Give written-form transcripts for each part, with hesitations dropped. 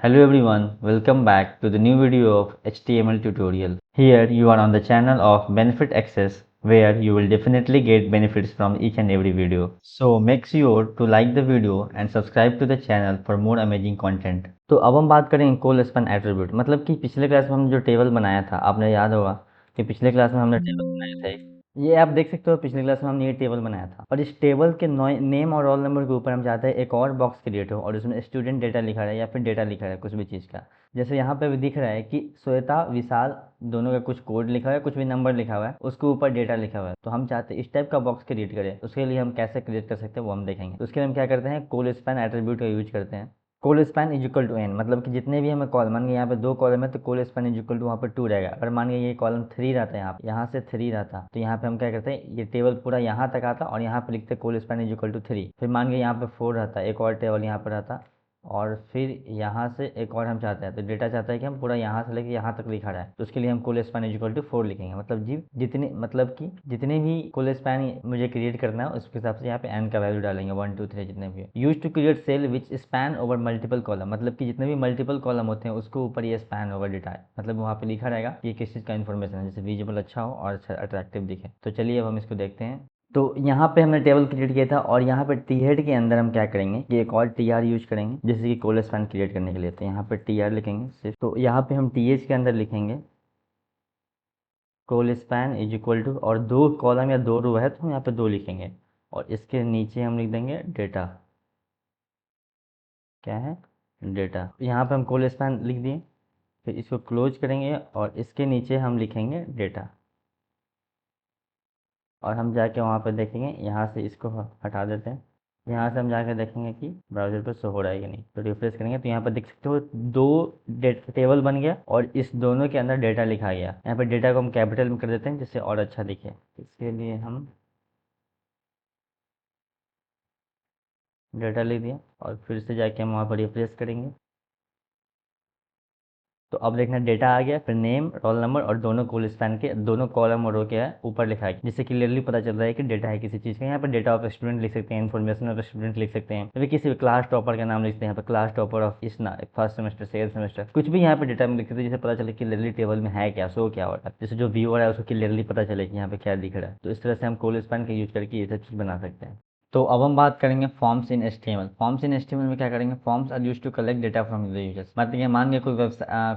Hello everyone, welcome back to the new video of HTML tutorial. Here you are on the channel of Benefit Access where you will definitely get benefits from each and every video. So make sure to like the video and subscribe to the channel for more amazing content. तो अब हम बात करेंगे कोल span attribute, मतलब कि पिछले class में हमने जो टेबल बनाया था, आपने याद होगा कि पिछले क्लास में हमने टेबल बनाया था। ये आप देख सकते हो पिछले क्लास में हमने ये टेबल बनाया था और इस टेबल के नेम और रोल नंबर के ऊपर हम चाहते हैं एक और बॉक्स क्रिएट हो और उसमें स्टूडेंट डेटा लिखा रहे या फिर डेटा लिखा रहे कुछ भी चीज़ का। जैसे यहाँ पे भी दिख रहा है कि श्वेता विशाल दोनों का कुछ कोड लिखा हुआ है, कुछ भी नंबर लिखा हुआ है, उसके ऊपर डेटा लिखा हुआ है। तो हम चाहते हैं इस टाइप का बॉक्स क्रिएट करें। उसके लिए हम कैसे क्रिएट कर सकते हैं वो हम देखेंगे। तो उसके लिए हम क्या करते हैं, कोल स्पैन एट्रीब्यूट का यूज करते हैं। Colspan is equal to N, मतलब कि जितने भी हमें कॉलम, मान के यहाँ पे 2 कॉलम है तो कोल स्पैन इज इक्वल टू वहाँ पर 2 रहेगा। अगर मान के ये कॉलम 3 रहता है, यहाँ से 3 रहता तो यहाँ पे हम क्या करते हैं, ये टेबल पूरा यहाँ तक आता और यहाँ पे लिखते कोल स्पैन इज इक्वल टू 3। फिर मान के यहाँ पे 4 रहता, एक और टेबल यहाँ पर रहता और फिर यहाँ से एक और हम चाहते हैं, तो डेटा चाहता है कि हम पूरा यहाँ से लेके यहाँ तक लिखा रहा है, तो उसके लिए हम कोल स्पैन इज इक्वल टू 4 लिखेंगे। मतलब जी जितने, मतलब कि जितने भी कोल स्पैन मुझे क्रिएट करना है उसके हिसाब से यहाँ पे एन का वैल्यू डालेंगे, 1 2 3 जितने भी। Use to create cell which span over multiple column, मतलब कि जितने भी मल्टीपल कॉलम होते हैं उसके ऊपर ये स्पैन ओवर डेटा है, मतलब वहाँ पे लिखा रहेगा ये किस चीज़ का इन्फॉर्मेशन है, जैसे विजिबल अच्छा हो और अच्छा अट्रैक्टिव दिखे। तो चलिए अब हम इसको देखते हैं। तो यहाँ पे हमने टेबल क्रिएट किया था और यहाँ पे टी हेड के अंदर हम क्या करेंगे कि एक और टी आर यूज करेंगे, जैसे कि कोल स्पैन क्रिएट करने के लिए। तो यहाँ पे टी आर लिखेंगे सिर्फ। तो यहाँ पे हम टी एच के अंदर लिखेंगे कोल स्पैन इज इक्वल टू, और 2 कॉलम या 2 रो है तो हम यहाँ पे 2 लिखेंगे और इसके नीचे हम लिख देंगे डेटा। क्या है, डेटा। यहाँ पे हम कोल स्पैन लिख दिए, फिर इसको क्लोज करेंगे और इसके नीचे हम लिखेंगे डेटा और हम जाके वहाँ पर देखेंगे। यहाँ से इसको हटा देते हैं, यहाँ से हम जाकर देखेंगे कि ब्राउज़र पर शो हो रहा है कि नहीं। तो रिफ्रेश करेंगे तो यहाँ पर देख सकते हो 2 टेबल बन गया और इस दोनों के अंदर डेटा लिखा गया। यहाँ पर डेटा को हम कैपिटल में कर देते हैं जिससे और अच्छा दिखे। इसके लिए हम डेटा लिख दिया और फिर से जाके हम वहाँ पर रिफ्रेश करेंगे तो अब देखना डेटा आ गया, फिर नेम रोल नंबर और दोनों कोल स्पैन के दोनों कॉलम और रो के है ऊपर लिखा है, जिससे क्लियरली पता चल रहा है कि डेटा है किसी चीज़ का। यहाँ पर डेटा ऑफ स्टूडेंट लिख सकते हैं, इन्फॉर्मेशन ऑफ स्टूडेंट लिख सकते हैं, फिर किसी भी क्लास टॉपर का नाम लिखते हैं, यहाँ पर क्लास टॉपर ऑफ इस फर्स्ट सेमेस्टर सेकंड सेमेस्टर, कुछ भी यहाँ पे डेटा में लिख सकते हैं, जिससे पता चले क्लियरली टेबल में है क्या, शो क्या हो रहा है, जैसे जो व्यूअर है उसको क्लियरली पता चले कि यहाँ पे क्या दिख रहा है। तो इस तरह से हम कोल स्पैन का यूज करके ये सब चीज़ बना सकते हैं। तो अब हम बात करेंगे forms in HTML. Forms in HTML में क्या करेंगे, forms are used to collect data from the users. मतलब कि मान के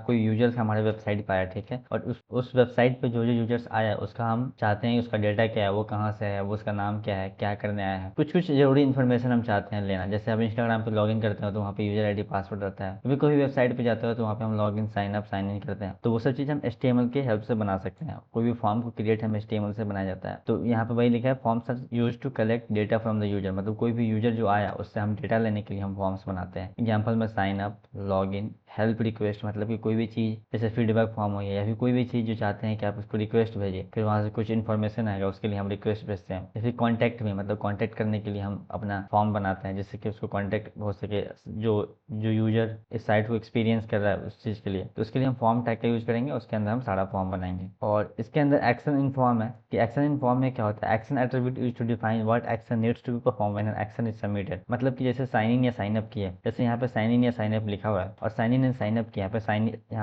कोई यूजर्स हमारे वेबसाइट पर आया, ठीक है, और उस वेबसाइट पे जो जो यूजर्स आया उसका हम चाहते हैं उसका डेटा क्या है, वो कहाँ से है, वो उसका नाम क्या है, क्या करने आया है, कुछ कुछ जरूरी इन्फॉर्मेशन हम चाहते हैं लेना। जैसे आप इंस्टाग्राम पे लॉगिन करते हो तो वहाँ पे यूजर आईडी पासवर्ड रहता है, कभी कोई वेबसाइट पे जाते हो तो वहाँ पे हम login sign up sign in करते हैं, तो वो सब चीज़ हम एचटीएमएल के हेल्प से बना सकते हैं। कोई भी फॉर्म को क्रिएट हम एचटीएमएल से बनाया जाता है। तो यहाँ पे वही लिखा है, forms are use to collect data from the user, मतलब कोई भी यूजर जो आया उससे हम डेटा लेने के लिए हम फॉर्म्स बनाते हैं। एग्जाम्पल में sign up, log in, help request, मतलब कि कोई भी चीज़ जैसे फीडबैक फॉर्म हो गया या फिर कोई भी चीज़ जो चाहते हैं कि आप उसको रिक्वेस्ट भेजिए, फिर वहाँ से कुछ इन्फॉर्मेशन आएगा उसके लिए हम रिक्वेस्ट भेजते हैं। या फिर कॉन्टैक्ट में, मतलब कॉन्टैक्ट करने के लिए हम अपना फॉर्म बनाते हैं जिससे कि उसको कॉन्टैक्ट हो सके, जो जो यूजर इस साइट को एक्सपीरियंस कर रहा है उस चीज़ के लिए। तो उसके लिए हम फॉर्म टैग का यूज करेंगे, उसके अंदर हम सारा फॉर्म बनाएंगे। और इसके अंदर एक्शन इन फॉर्म है कि एक्शन इन फॉर्म में क्या होता है, action attribute use to define what action needs to be perform when an action is submitted. मतलब कि जैसे साइन इन या साइन अप किया, जैसे यहाँ पे साइन इन या साइन अप लिखा हुआ है और sign in and sign up किया, यहाँ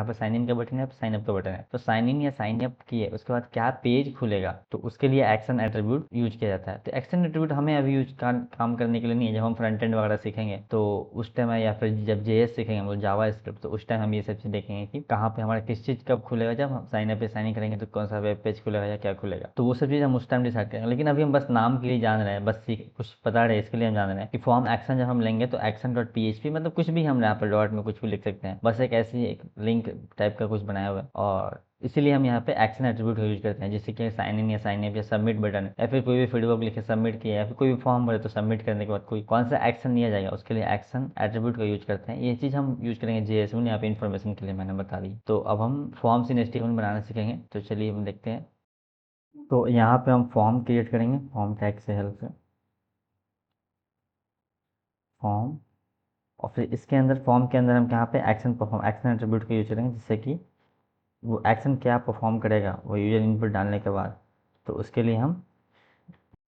पे साइन इन का बटन है, साइन अप का बटन है, तो साइन इन या साइन अप किए उसके बाद क्या पेज खुलेगा, तो उसके लिए एक्शन एट्रीब्यूट यूज किया जाता है। तो एक्शन एट्रीब्यूट हमें अभी काम करने के लिए नहीं है, जब हम फ्रंट एंड वगैरह सीखेंगे तो उस टाइम, या फिर जब जेएस सीखेंगे मतलब जावा स्क्रिप्ट, तो उस टाइम हम ये सब चीज़ देखेंगे कि कहाँ पे हमारा किस चीज़ कब खुलेगा, जब हम साइन अप पे साइन इन करेंगे तो कौन सा वेब पेज खुलेगा या क्या खुलेगा, तो वो सब चीज़ हम उस टाइम डिसाइड करेंगे। लेकिन अभी हम बस नाम के लिए जान रहे हैं, बस सीख कुछ पता रहे इसके लिए हम जान रहे हैं कि फॉर्म एक्शन जब हम लेंगे तो एक्शन डॉट पीएचपी, मतलब कुछ भी हम यहाँ पर डॉट में कुछ भी लिख सकते हैं, बस एक ऐसी एक लिंक टाइप का कुछ बनाया हुआ है, और इसीलिए हम यहाँ पे एक्शन एट्रीब्यूट का यूज करते हैं, जैसे कि साइन इन या साइन अप या सबमिट बटन, या फिर कोई भी फीडबैक लिखे सबमिट किया, या फिर कोई भी फॉर्म भरे तो सबमिट करने के बाद कोई कौन सा एक्शन लिया जाएगा उसके लिए एक्शन एट्रीब्यूट का यूज करते हैं। ये चीज़ हम यूज करेंगे जेएस में, यहाँ पे इन्फॉर्मेशन के लिए मैंने बता दी। तो अब हम फॉर्म्स इन एचटीएमएल बनाना सीखेंगे, तो चलिए हम देखते हैं। तो यहाँ पे हम फॉर्म क्रिएट करेंगे फॉर्म टैग से हेल्प से, फॉर्म, और फिर इसके अंदर फॉर्म के अंदर हम यहाँ पे एक्शन परफॉर्म एक्शन एट्रीब्यूट का यूज करेंगे, जिससे कि वो एक्शन क्या परफॉर्म करेगा वो यूजर इनपुट डालने के बाद। तो उसके लिए हम,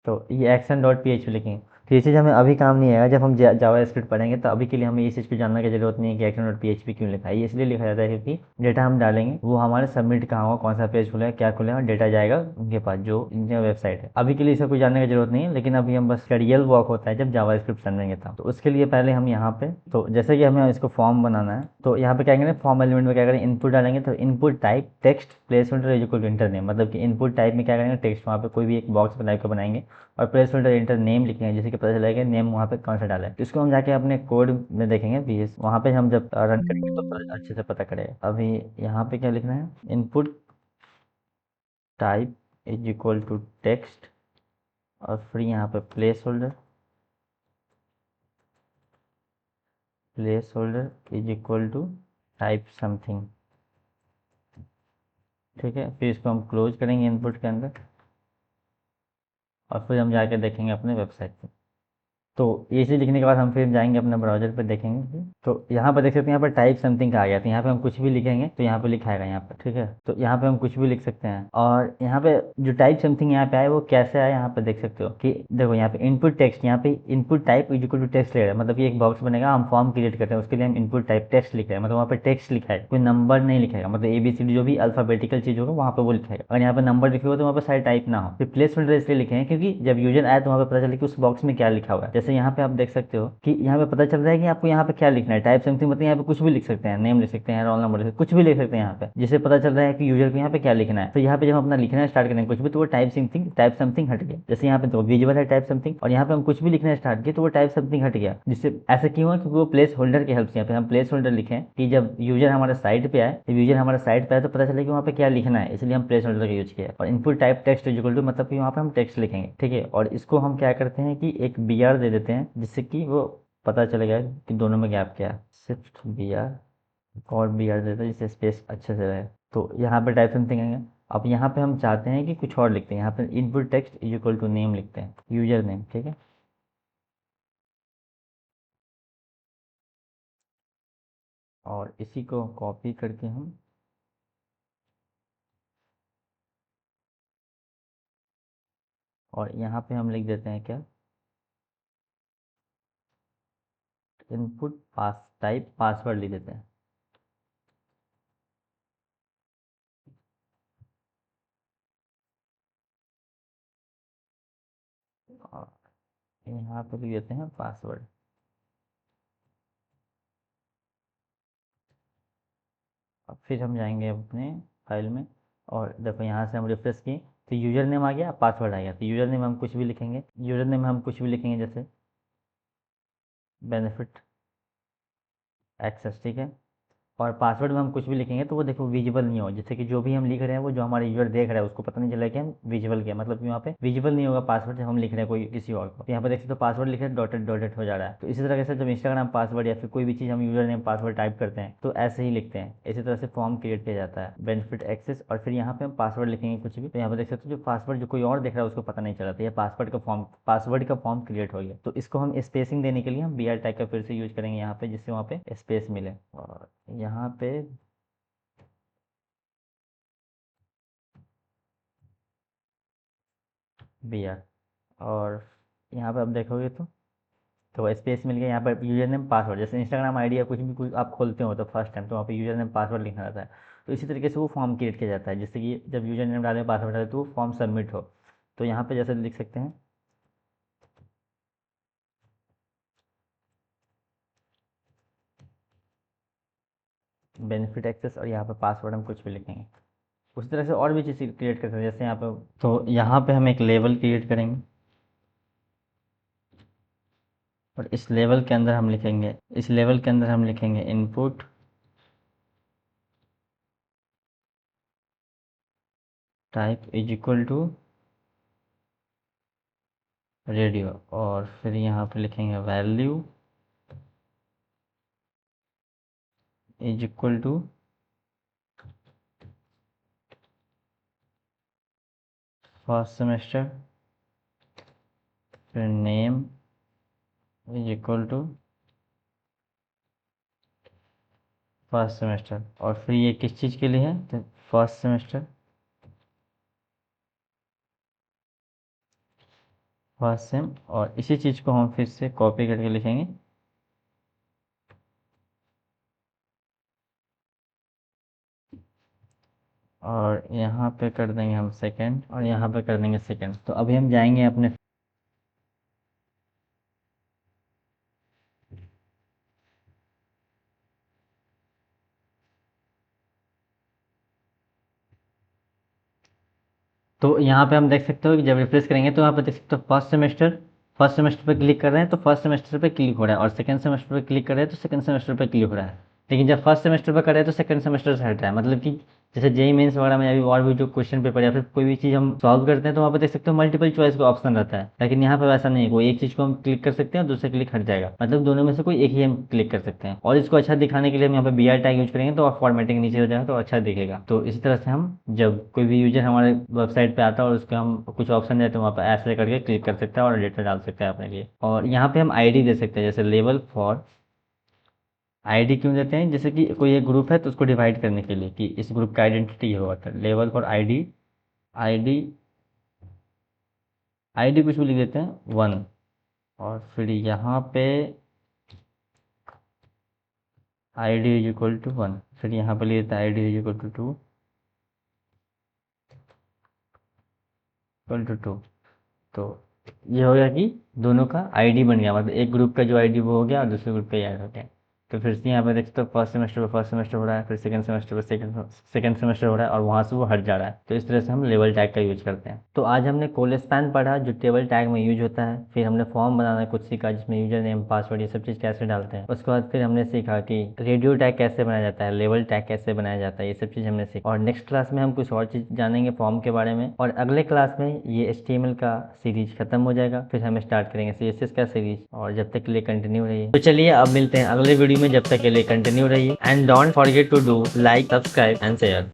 तो ये एक्शन डॉट पी एच लिखेंगे, तो ये चीज़ हमें अभी काम नहीं आएगा, जब हम जावा स्क्रिप्ट पढ़ेंगे तो अभी के लिए हमें इस चीज़ को जानने की जरूरत नहीं है कि एक्शन डॉट पीएचपी क्यों लिखा है। ये इसलिए लिखा जाता है क्योंकि डेटा हम डालेंगे वो हमारे सबमिट कहाँ होगा, कौन सा पेज खुलेगा, क्या खुलेगा, और डेटा जाएगा उनके पास जो इनका वेबसाइट है। अभी के लिए इसका कोई जानने की जरूरत नहीं है, लेकिन अभी हम बस रियल वर्क होता है जब जावा स्क्रिप्ट समझेंगे तब। तो उसके लिए पहले हम यहाँ पे, तो जैसे कि हमें इसको फॉर्म बनाना है तो यहाँ पे क्या करेंगे, फॉर्म एलिमेंट में क्या करेंगे, इनपुट डालेंगे तो input type text placeholder is equal to enter name, मतलब कि इनपुट टाइप में क्या करेंगे, टेक्स्ट वहाँ पे कोई भी एक बॉक्स टाइप का बनाएंगे और प्लेस होल्डर इंटर नेम लिखेंगे, जैसे कि पता चलेगा नेम वहाँ पे कौन सा डाला है। तो इसको हम जाके अपने कोड में देखेंगे बीएस, वहाँ पे हम जब रन करेंगे तो अच्छे से पता करेगा। अभी यहाँ पे क्या लिखना है, input type is equal to text और फिर यहाँ पे placeholder is equal to type something. ठीक है, फिर इसको हम क्लोज करेंगे इनपुट के अंदर और फिर हम जाके देखेंगे अपने वेबसाइट पे। तो ये चीज़ लिखने के बाद हम फिर जाएंगे अपने ब्राउजर पे देखेंगे। तो यहाँ पर देख सकते हैं, यहाँ पर टाइप समथिंग का आ गया, तो यहाँ पे हम कुछ भी लिखेंगे तो यहाँ पे लिखा आएगा यहाँ पर। ठीक है, तो यहाँ पे हम कुछ भी लिख सकते हैं। और यहाँ पे जो टाइप समथिंग यहाँ पे आया वो कैसे आया, यहाँ पे देख सकते हो कि देखो यहाँ पे इनपुट टेक्स्ट, यहाँ पे input type is equal to text ले रहा है, मतलब कि एक बॉक्स बनेगा, हम फॉर्म क्रिएट करते हैं उसके लिए हम इनपुट टाइप टेक्स्ट लिख रहे हैं, मतलब वहाँ पे टेक्स्ट लिखा है, कोई नंबर नहीं लिखेगा, मतलब ABCD जो भी अल्फाबेटिकल चीज़ होगा वहाँ पे वो लिखेगा। अगर यहाँ पे नंबर लिखे हो तो वहाँ पे सारे टाइप ना हो। फिर प्लेस होल्डर इसलिए लिखे हैं क्योंकि जब यूजर आए तो वहाँ पे पता चले कि उस बॉक्स में क्या लिखा हुआ है। जैसे यहाँ पे आप देख सकते हो कि यहाँ पे पता चल रहा है कि आपको यहाँ पे क्या लिखना है, टाइप समथिंग, मतलब यहाँ पे कुछ भी लिख सकते हैं, नेम लिख सकते हैं, रोल नंबर लिख सकते हैं, कुछ भी लिख सकते हैं यहाँ पे, जिससे पता चल रहा है कि यूजर को यहाँ पे क्या लिखना है। तो यहाँ पे जब हम अपना लिखना स्टार्ट करेंगे कुछ भी तो वो टाइप समथिंग हट गया। जैसे यहाँ पे तो विजुअल है टाइप समथिंग, और यहाँ पे हम कुछ भी लिखना स्टार्ट किए तो वो टाइप समथिंग हट गया। जिससे ऐसा क्यों है, क्योंकि वो प्लेस होल्डर की हेल्प से यहाँ पे हम प्लेस होल्डर लिखें कि जब यूजर हमारे साइट पे आए, जब यूजर हमारे साइट पे आए तो पता चले कि वहाँ पे क्या लिखना है, इसलिए हम प्लेस होल्डर का यूज किया। और input type text is equal to, मतलब कि वहाँ पे हम टेक्स्ट लिखेंगे। ठीक है, और इसको हम क्या करते हैं कि एक BR दे देते हैं, जिससे कि वो पता चलेगा कि दोनों में गैप क्या है। सिर्फ BR और BR देते हैं जिससे स्पेस अच्छे से रहे। तो यहाँ पे टाइप समथिंग है। अब यहाँ पे हम चाहते हैं कि कुछ और लिखते हैं, यहाँ पे input text is equal to name लिखते हैं, यूजर नेम। ठीक है, और इसी को कॉपी करके हम, और यहाँ पे हम लिख देते हैं क्या, इनपुट पास टाइप पासवर्ड लिख देते हैं। और यहाँ पे लिख देते हैं पासवर्ड। अब फिर हम जाएंगे अपने फाइल में और देखो यहाँ से हम रिफ्रेश किए तो यूजर नेम आ गया, पासवर्ड आ गया। तो यूजर नेम हम कुछ भी लिखेंगे, यूजर नेम हम कुछ भी लिखेंगे, जैसे बेनिफिट एक्सेस। ठीक है, और पासवर्ड में हम कुछ भी लिखेंगे तो वो देखो विजिबल नहीं हो, जैसे कि जो भी हम लिख रहे हैं वो जो हमारा यूजर देख रहा है उसको पता नहीं चला कि हम विजिबल किया, मतलब कि वहाँ पे विजिबल नहीं होगा पासवर्ड जब हम लिख रहे हैं कोई किसी और को। तो यहाँ पे देख सकते हो पासवर्ड लिख रहे हैं डॉटेड डॉटेड हो जा रहा है। तो इसी तरह से जब इंस्टाग्राम पासवर्ड या फिर कोई भी चीज़ हम यूजर नेम पासवर्ड टाइप करते हैं तो ऐसे ही लिखते हैं। इसी तरह से फॉर्म क्रिएट किया जाता है, बेनिफिट एक्सेस, और फिर यहाँ पे हम पासवर्ड लिखेंगे कुछ भी। तो यहाँ पे देख सकते हो जो पासवर्ड जो कोई और देख रहा है उसको पता नहीं चला, तो ये पासवर्ड का फॉर्म क्रिएट हो गया। तो इसको हम स्पेसिंग देने के लिए हम BR टाइप का फिर से यूज करेंगे यहाँ पे, जिससे वहाँ पे स्पेस मिले। और यहाँ पे BR, और यहाँ पे आप देखोगे तो स्पेस मिल गया। यहाँ पर यूजर नेम पासवर्ड, जैसे इंस्टाग्राम आईडी या कुछ भी कुछ आप खोलते हो तो फर्स्ट टाइम तो वहाँ पे यूजर नेम पासवर्ड लिखना रहता है। तो इसी तरीके से वो फॉर्म क्रिएट किया जाता है, जिससे कि जब यूजर नेम डालें पासवर्ड डालें तो वो फॉर्म सबमिट हो। तो यहाँ पे जैसे लिख सकते हैं बेनिफिट एक्सेस, और यहाँ पे पासवर्ड हम कुछ भी लिखेंगे। उसी तरह से और भी चीज़ क्रिएट कर सकते हैं, जैसे यहाँ पे, तो यहाँ पे हम एक लेवल क्रिएट करेंगे और इस लेवल के अंदर हम लिखेंगे input type is equal to radio, और फिर यहाँ पे लिखेंगे value is equal to first semester, फिर name is equal to first semester, और फिर ये किस चीज़ के लिए है, तो फर्स्ट सेमेस्टर फर्स्ट सेम, और इसी चीज़ को हम फिर से कॉपी करके लिखेंगे। और यहाँ पे कर देंगे हम सेकंड, और यहाँ पे कर देंगे सेकंड। तो अभी हम जाएंगे अपने, तो यहाँ पे हम देख सकते हो कि जब रिफ्रेश करेंगे तो यहाँ पे देख सकते हो फर्स्ट सेमेस्टर पे क्लिक कर रहे हैं तो फर्स्ट सेमेस्टर पे क्लिक हो रहा है, और सेकंड सेमेस्टर पे क्लिक कर रहे हैं तो सेकंड सेमेस्टर पे क्लिक हो रहा है। लेकिन जब फर्स्ट सेमेस्टर पे कर रहे हैं तो सेकंड सेमेस्टर से हट रहा है। मतलब कि जैसे जेई मेंस वगैरह में अभी और भी जो क्वेश्चन पेपर या फिर कोई भी चीज़ हम सॉल्व करते हैं तो वहाँ पे देख सकते हो मल्टीपल चॉइस का ऑप्शन रहता है, लेकिन यहाँ पे वैसा नहीं है। कोई एक चीज़ को हम क्लिक कर सकते हैं और दूसरे क्लिक हट जाएगा, मतलब दोनों में से कोई एक ही हम क्लिक कर सकते हैं। और इसको अच्छा दिखाने के लिए हम यहाँ पे बी आर टैग यूज करेंगे तो और फॉर्मेटिंग नीचे हो जाएगा तो अच्छा दिखेगा। तो इसी तरह से हम जब कोई भी यूजर हमारे वेबसाइट पे आता है और उसके हम कुछ ऑप्शन देते हैं वहाँ पे ऐसे करके क्लिक कर सकते हैं और डेटा डाल सकते हैं अपने लिए। और यहाँ पे हम आईडी दे सकते हैं, जैसे लेवल फॉर आईडी क्यों देते हैं, जैसे कि कोई एक ग्रुप है तो उसको डिवाइड करने के लिए कि इस ग्रुप का आइडेंटिटी ये होगा, level for ID, ID ID कुछ भी लिख देते हैं 1। और फिर यहाँ पे आईडी इज इक्वल टू 1, फिर यहाँ पे लिख देते हैं ID is equal to 2, equal to 2। तो ये हो गया कि दोनों का आईडी बन गया, मतलब एक ग्रुप का जो आईडी वो हो गया और दूसरे ग्रुप का ये ऐड हो गया। तो फिर से यहाँ पे देखते हो फर्स्ट सेमेस्टर पे फर्स्ट सेमेस्टर हो रहा है, फिर सेकंड सेमेस्टर पे सेकंड सेमेस्टर हो रहा है, और वहाँ से वो हट जा रहा है। तो इस तरह से हम लेवल टैग का यूज करते हैं। तो आज हमने कोल स्पैन पढ़ा जो टेबल टैग में यूज होता है, फिर हमने फॉर्म बनाना कुछ सीखा जिसमें यूजर नेम पासवर्ड ये सब चीज़ कैसे डालते हैं। उसके बाद फिर हमने सीखा कि रेडियो टैग कैसे बनाया जाता है, लेवल टैग कैसे बनाया जाता है, ये सब चीज़ हमने सीखा। और नेक्स्ट क्लास में हम कुछ और चीज़ जानेंगे फॉर्म के बारे में, और अगले क्लास में ये HTML का सीरीज खत्म हो जाएगा, फिर हम स्टार्ट करेंगे CSS का सीरीज। और जब तक के लिए कंटिन्यू रहिए। तो चलिए अब मिलते हैं अगले वीडियो में, जब तक के लिए कंटिन्यू रहिए and don't forget to do like, subscribe and share.